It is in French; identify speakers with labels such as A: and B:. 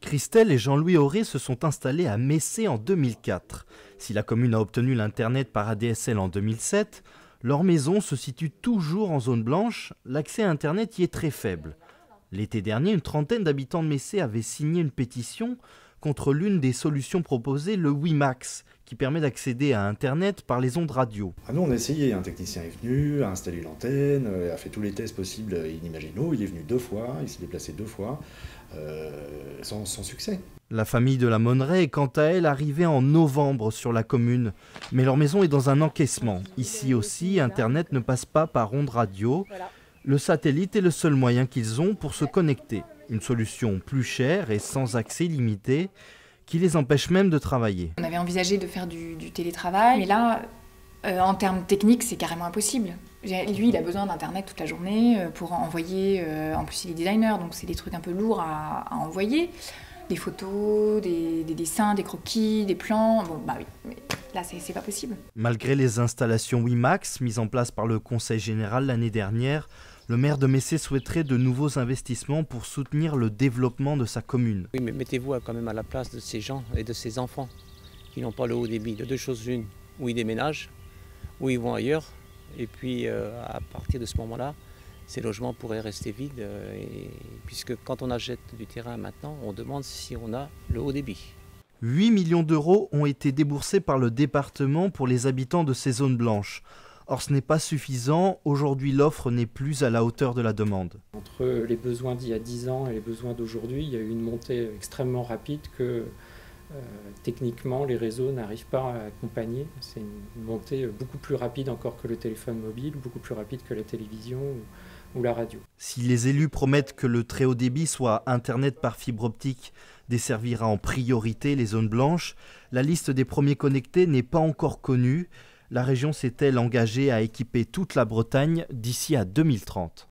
A: Christelle et Jean-Louis Auré se sont installés à Messé en 2004. Si la commune a obtenu l'Internet par ADSL en 2007, leur maison se situe toujours en zone blanche, l'accès à Internet y est très faible. L'été dernier, une trentaine d'habitants de Messé avaient signé une pétition contre l'une des solutions proposées, le WiMax, qui permet d'accéder à Internet par les ondes radio.
B: Nous on a essayé, un technicien est venu, a installé l'antenne, a fait tous les tests possibles et inimaginables, il est venu 2 fois, il s'est déplacé 2 fois, sans succès.
A: La famille de la Monneret est quant à elle arrivée en novembre sur la commune, mais leur maison est dans un encaissement. Ici aussi, Internet ne passe pas par ondes radio. Le satellite est le seul moyen qu'ils ont pour se connecter. Une solution plus chère et sans accès limité qui les empêche même de travailler.
C: On avait envisagé de faire du télétravail, mais là, en termes techniques, c'est carrément impossible. Lui, il a besoin d'Internet toute la journée pour envoyer, en plus il est designer, donc c'est des trucs un peu lourds à envoyer. Des photos, des dessins, des croquis, des plans, bon bah oui, mais là c'est pas possible.
A: Malgré les installations WiMax mises en place par le Conseil général l'année dernière, le maire de Messé souhaiterait de nouveaux investissements pour soutenir le développement de sa commune.
D: Oui, mais mettez-vous quand même à la place de ces gens et de ces enfants qui n'ont pas le haut débit. De 2 choses l'une, où ils déménagent, où ils vont ailleurs, et puis à partir de ce moment-là, ces logements pourraient rester vides, puisque quand on achète du terrain maintenant, on demande si on a le haut débit.
A: 8 millions d'euros ont été déboursés par le département pour les habitants de ces zones blanches. Or, ce n'est pas suffisant. Aujourd'hui, l'offre n'est plus à la hauteur de la demande.
E: Entre les besoins d'il y a 10 ans et les besoins d'aujourd'hui, il y a eu une montée extrêmement rapide que techniquement les réseaux n'arrivent pas à accompagner. C'est une montée beaucoup plus rapide encore que le téléphone mobile, beaucoup plus rapide que la télévision ou la radio.
A: Si les élus promettent que le très haut débit, soit Internet par fibre optique, desservira en priorité les zones blanches, la liste des premiers connectés n'est pas encore connue. La région s'est-elle engagée à équiper toute la Bretagne d'ici à 2030 ?